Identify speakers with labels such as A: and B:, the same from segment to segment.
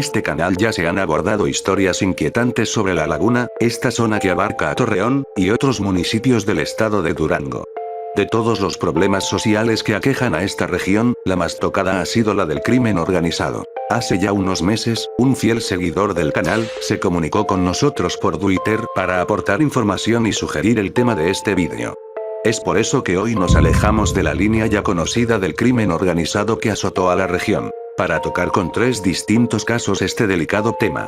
A: este canal ya se han abordado historias inquietantes sobre La Laguna, esta zona que abarca a Torreón, y otros municipios del estado de Durango. De todos los problemas sociales que aquejan a esta región, la más tocada ha sido la del crimen organizado. Hace ya unos meses, un fiel seguidor del canal, se comunicó con nosotros por Twitter para aportar información y sugerir el tema de este vídeo. Es por eso que hoy nos alejamos de la línea ya conocida del crimen organizado que azotó a la región, para tocar con 3 distintos casos este delicado tema.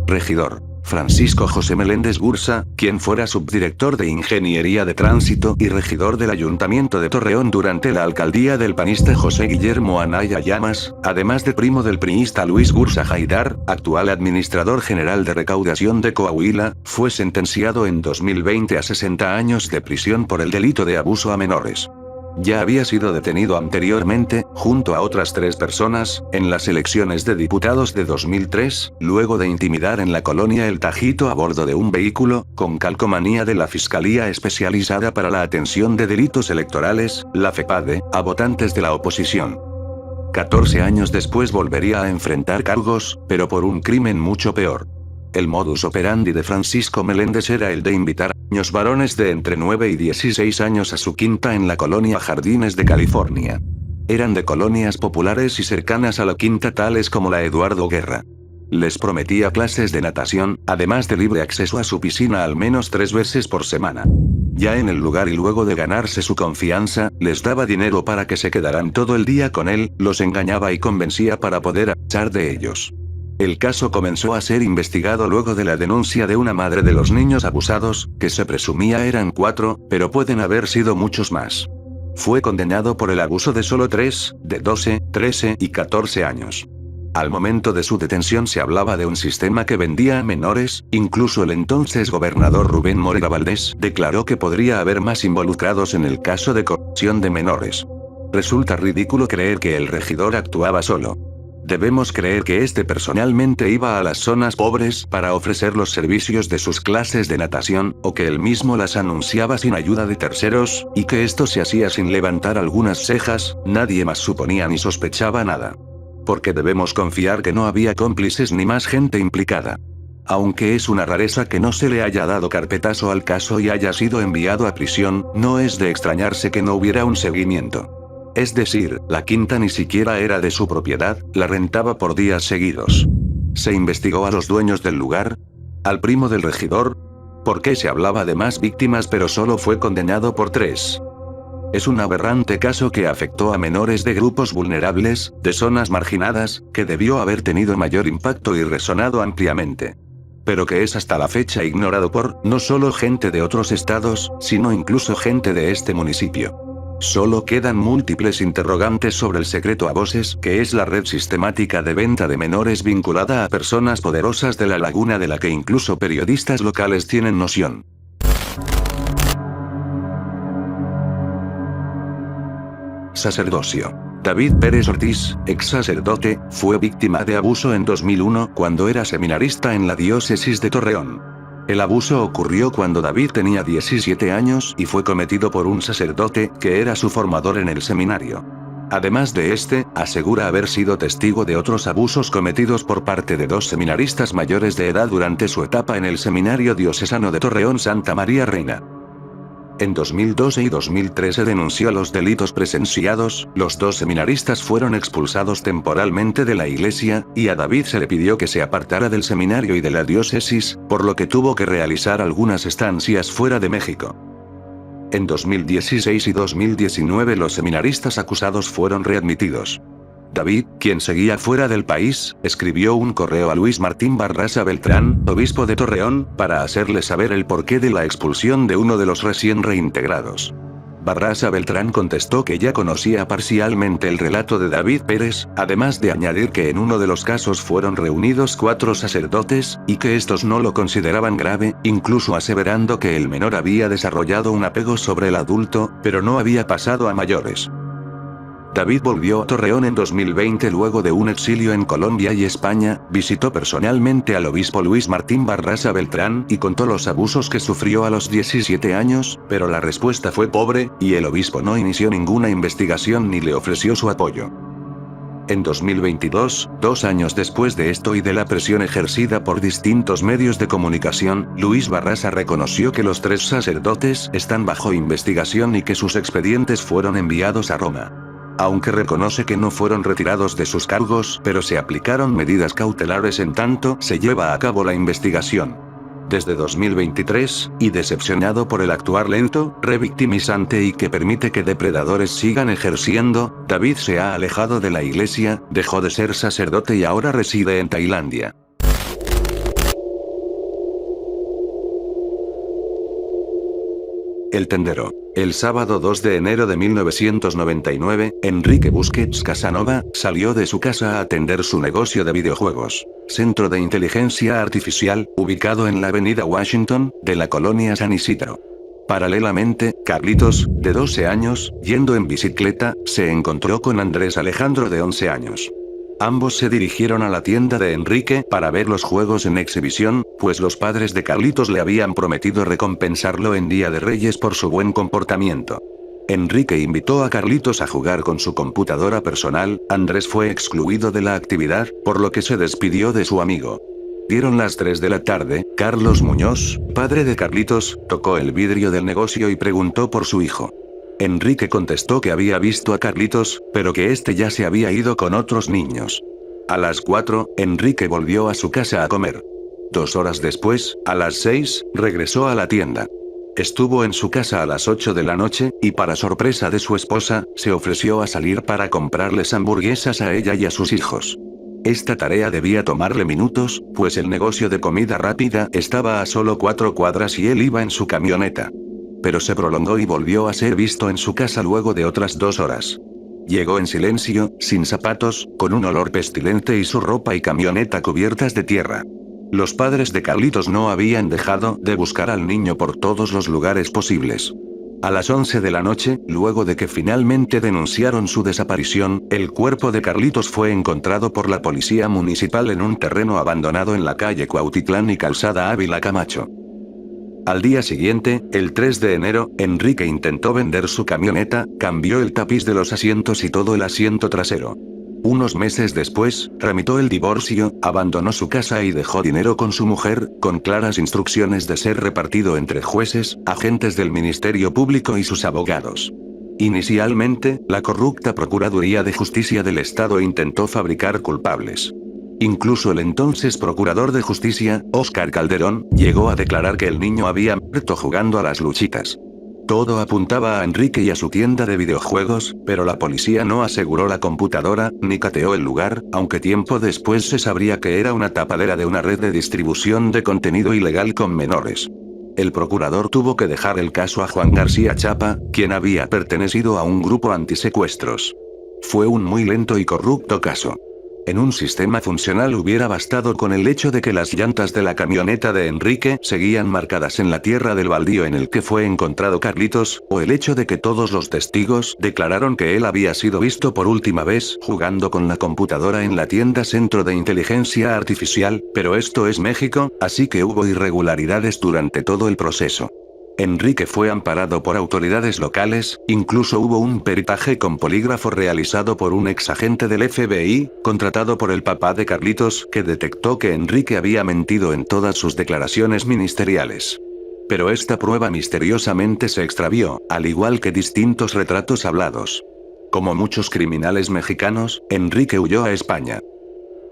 A: Regidor Francisco José Meléndez Gursa, quien fuera subdirector de Ingeniería de Tránsito y regidor del Ayuntamiento de Torreón durante la alcaldía del panista José Guillermo Anaya Llamas, además de primo del priista Luis Gursa Haidar, actual administrador general de recaudación de Coahuila, fue sentenciado en 2020 a 60 años de prisión por el delito de abuso a menores. Ya había sido detenido anteriormente, junto a otras 3 personas, en las elecciones de diputados de 2003, luego de intimidar en la colonia El Tajito a bordo de un vehículo, con calcomanía de la Fiscalía Especializada para la Atención de Delitos Electorales, la FEPADE, a votantes de la oposición. 14 años después volvería a enfrentar cargos, pero por un crimen mucho peor. El modus operandi de Francisco Meléndez era el de invitar a niños varones de entre 9 y 16 años a su quinta en la colonia Jardines de California. Eran de colonias populares y cercanas a la quinta, tales como la Eduardo Guerra. Les prometía clases de natación, además de libre acceso a su piscina al menos 3 veces por semana. Ya en el lugar y luego de ganarse su confianza, les daba dinero para que se quedaran todo el día con él, los engañaba y convencía para poder abusar de ellos. El caso comenzó a ser investigado luego de la denuncia de una madre de los niños abusados, que se presumía eran 4, pero pueden haber sido muchos más. Fue condenado por el abuso de solo 3, de 12, 13 y 14 años. Al momento de su detención se hablaba de un sistema que vendía a menores, incluso el entonces gobernador Rubén Moreira Valdés declaró que podría haber más involucrados en el caso de corrupción de menores. Resulta ridículo creer que el regidor actuaba solo. Debemos creer que este personalmente iba a las zonas pobres para ofrecer los servicios de sus clases de natación, o que él mismo las anunciaba sin ayuda de terceros, y que esto se hacía sin levantar algunas cejas, nadie más suponía ni sospechaba nada. Porque debemos confiar que no había cómplices ni más gente implicada. Aunque es una rareza que no se le haya dado carpetazo al caso y haya sido enviado a prisión, no es de extrañarse que no hubiera un seguimiento. Es decir, la quinta ni siquiera era de su propiedad, la rentaba por días seguidos. ¿Se investigó a los dueños del lugar? ¿Al primo del regidor? ¿Por qué se hablaba de más víctimas pero solo fue condenado por 3? Es un aberrante caso que afectó a menores de grupos vulnerables, de zonas marginadas, que debió haber tenido mayor impacto y resonado ampliamente. Pero que es hasta la fecha ignorado por, no solo gente de otros estados, sino incluso gente de este municipio. Solo quedan múltiples interrogantes sobre el secreto a voces, que es la red sistemática de venta de menores vinculada a personas poderosas de La Laguna de la que incluso periodistas locales tienen noción. Sacerdocio. David Pérez Ortiz, ex sacerdote, fue víctima de abuso en 2001 cuando era seminarista en la diócesis de Torreón. El abuso ocurrió cuando David tenía 17 años y fue cometido por un sacerdote, que era su formador en el seminario. Además de asegura haber sido testigo de otros abusos cometidos por parte de 2 seminaristas mayores de edad durante su etapa en el Seminario Diocesano de Torreón Santa María Reina. En 2012 y 2013 denunció los delitos presenciados, los 2 seminaristas fueron expulsados temporalmente de la iglesia, y a David se le pidió que se apartara del seminario y de la diócesis, por lo que tuvo que realizar algunas estancias fuera de México. En 2016 y 2019 los seminaristas acusados fueron readmitidos. David, quien seguía fuera del país, escribió un correo a Luis Martín Barraza Beltrán, obispo de Torreón, para hacerle saber el porqué de la expulsión de uno de los recién reintegrados. Barraza Beltrán contestó que ya conocía parcialmente el relato de David Pérez, además de añadir que en uno de los casos fueron reunidos 4 sacerdotes, y que estos no lo consideraban grave, incluso aseverando que el menor había desarrollado un apego sobre el adulto, pero no había pasado a mayores. David volvió a Torreón en 2020 luego de un exilio en Colombia y España, visitó personalmente al obispo Luis Martín Barraza Beltrán y contó los abusos que sufrió a los 17 años, pero la respuesta fue pobre, y el obispo no inició ninguna investigación ni le ofreció su apoyo. En 2022, 2 años después de esto y de la presión ejercida por distintos medios de comunicación, Luis Barraza reconoció que los 3 sacerdotes están bajo investigación y que sus expedientes fueron enviados a Roma. Aunque reconoce que no fueron retirados de sus cargos, pero se aplicaron medidas cautelares en tanto se lleva a cabo la investigación. Desde 2023, y decepcionado por el actuar lento, revictimizante y que permite que depredadores sigan ejerciendo, David se ha alejado de la iglesia, dejó de ser sacerdote y ahora reside en Tailandia. El tendero. El sábado 2 de enero de 1999, Enrique Busquets Casanova salió de su casa a atender su negocio de videojuegos, centro de inteligencia artificial, ubicado en la avenida Washington, de la colonia San Isidro. Paralelamente, Carlitos, de 12 años, yendo en bicicleta, se encontró con Andrés Alejandro de 11 años. Ambos se dirigieron a la tienda de Enrique para ver los juegos en exhibición, pues los padres de Carlitos le habían prometido recompensarlo en Día de Reyes por su buen comportamiento. Enrique invitó a Carlitos a jugar con su computadora personal, Andrés fue excluido de la actividad, por lo que se despidió de su amigo. Dieron las 3 de la tarde, Carlos Muñoz, padre de Carlitos, tocó el vidrio del negocio y preguntó por su hijo. Enrique contestó que había visto a Carlitos, pero que este ya se había ido con otros niños. A las 4, Enrique volvió a su casa a comer. 2 horas después, a las 6, regresó a la tienda. Estuvo en su casa a las 8 de la noche, y para sorpresa de su esposa, se ofreció a salir para comprarles hamburguesas a ella y a sus hijos. Esta tarea debía tomarle minutos, pues el negocio de comida rápida estaba a solo 4 cuadras y él iba en su camioneta. Pero se prolongó y volvió a ser visto en su casa luego de otras 2 horas. Llegó en silencio, sin zapatos, con un olor pestilente y su ropa y camioneta cubiertas de tierra. Los padres de Carlitos no habían dejado de buscar al niño por todos los lugares posibles. A las 11 de la noche, luego de que finalmente denunciaron su desaparición, el cuerpo de Carlitos fue encontrado por la policía municipal en un terreno abandonado en la calle Cuautitlán y Calzada Ávila Camacho. Al día siguiente, el 3 de enero, Enrique intentó vender su camioneta, cambió el tapiz de los asientos y todo el asiento trasero. Unos meses después, tramitó el divorcio, abandonó su casa y dejó dinero con su mujer, con claras instrucciones de ser repartido entre jueces, agentes del Ministerio Público y sus abogados. Inicialmente, la corrupta Procuraduría de Justicia del Estado intentó fabricar culpables. Incluso el entonces Procurador de Justicia, Óscar Calderón, llegó a declarar que el niño había muerto jugando a las luchitas. Todo apuntaba a Enrique y a su tienda de videojuegos, pero la policía no aseguró la computadora, ni cateó el lugar, aunque tiempo después se sabría que era una tapadera de una red de distribución de contenido ilegal con menores. El procurador tuvo que dejar el caso a Juan García Chapa, quien había pertenecido a un grupo antisecuestros. Fue un muy lento y corrupto caso. En un sistema funcional hubiera bastado con el hecho de que las llantas de la camioneta de Enrique seguían marcadas en la tierra del baldío en el que fue encontrado Carlitos, o el hecho de que todos los testigos declararon que él había sido visto por última vez jugando con la computadora en la tienda Centro de Inteligencia Artificial, pero esto es México, así que hubo irregularidades durante todo el proceso. Enrique fue amparado por autoridades locales, incluso hubo un peritaje con polígrafo realizado por un exagente del FBI, contratado por el papá de Carlitos, que detectó que Enrique había mentido en todas sus declaraciones ministeriales. Pero esta prueba misteriosamente se extravió, al igual que distintos retratos hablados. Como muchos criminales mexicanos, Enrique huyó a España.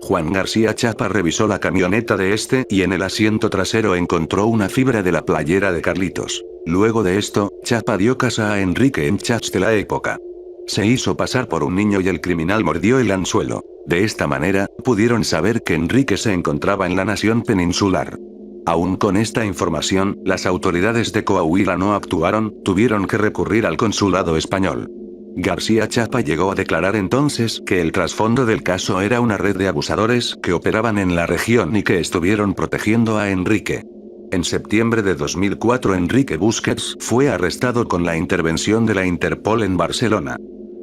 A: Juan García Chapa revisó la camioneta de este y en el asiento trasero encontró una fibra de la playera de Carlitos. Luego de esto, Chapa dio casa a Enrique en chats de la época. Se hizo pasar por un niño y el criminal mordió el anzuelo. De esta manera, pudieron saber que Enrique se encontraba en la nación peninsular. Aún con esta información, las autoridades de Coahuila no actuaron, tuvieron que recurrir al consulado español. García Chapa llegó a declarar entonces que el trasfondo del caso era una red de abusadores que operaban en la región y que estuvieron protegiendo a Enrique. En septiembre de 2004 Enrique Busquets fue arrestado con la intervención de la Interpol en Barcelona.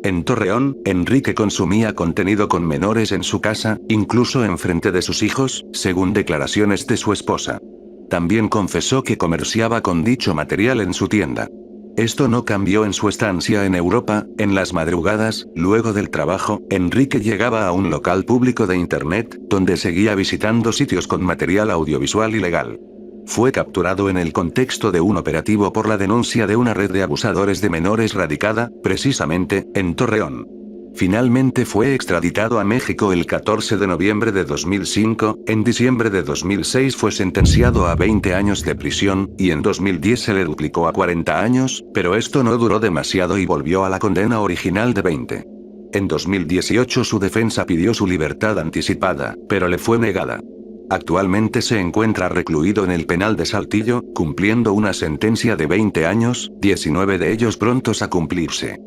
A: En Torreón, Enrique consumía contenido con menores en su casa, incluso en frente de sus hijos, según declaraciones de su esposa. También confesó que comerciaba con dicho material en su tienda. Esto no cambió en su estancia en Europa. En las madrugadas, luego del trabajo, Enrique llegaba a un local público de Internet, donde seguía visitando sitios con material audiovisual ilegal. Fue capturado en el contexto de un operativo por la denuncia de una red de abusadores de menores radicada, precisamente, en Torreón. Finalmente fue extraditado a México el 14 de noviembre de 2005, en diciembre de 2006 fue sentenciado a 20 años de prisión, y en 2010 se le duplicó a 40 años, pero esto no duró demasiado y volvió a la condena original de 20. En 2018 su defensa pidió su libertad anticipada, pero le fue negada. Actualmente se encuentra recluido en el penal de Saltillo, cumpliendo una sentencia de 20 años, 19 de ellos prontos a cumplirse.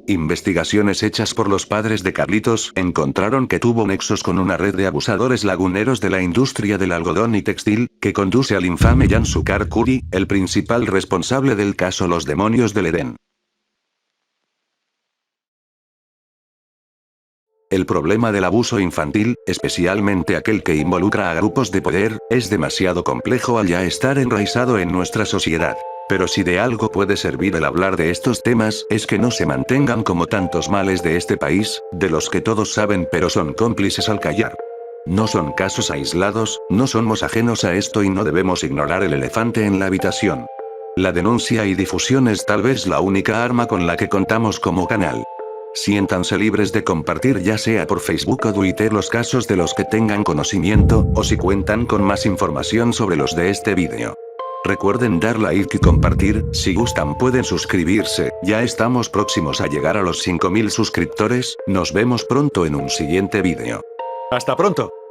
A: Investigaciones hechas por los padres de Carlitos encontraron que tuvo nexos con una red de abusadores laguneros de la industria del algodón y textil, que conduce al infame Jan Sukar Kuri, el principal responsable del caso Los Demonios del Edén. El problema del abuso infantil, especialmente aquel que involucra a grupos de poder, es demasiado complejo al ya estar enraizado en nuestra sociedad. Pero si de algo puede servir el hablar de estos temas, es que no se mantengan como tantos males de este país, de los que todos saben pero son cómplices al callar. No son casos aislados, no somos ajenos a esto y no debemos ignorar el elefante en la habitación. La denuncia y difusión es tal vez la única arma con la que contamos como canal. Siéntanse libres de compartir ya sea por Facebook o Twitter los casos de los que tengan conocimiento, o si cuentan con más información sobre los de este vídeo. Recuerden dar like y compartir, si gustan pueden suscribirse, ya estamos próximos a llegar a los 5000 suscriptores, nos vemos pronto en un siguiente vídeo.
B: ¡Hasta pronto!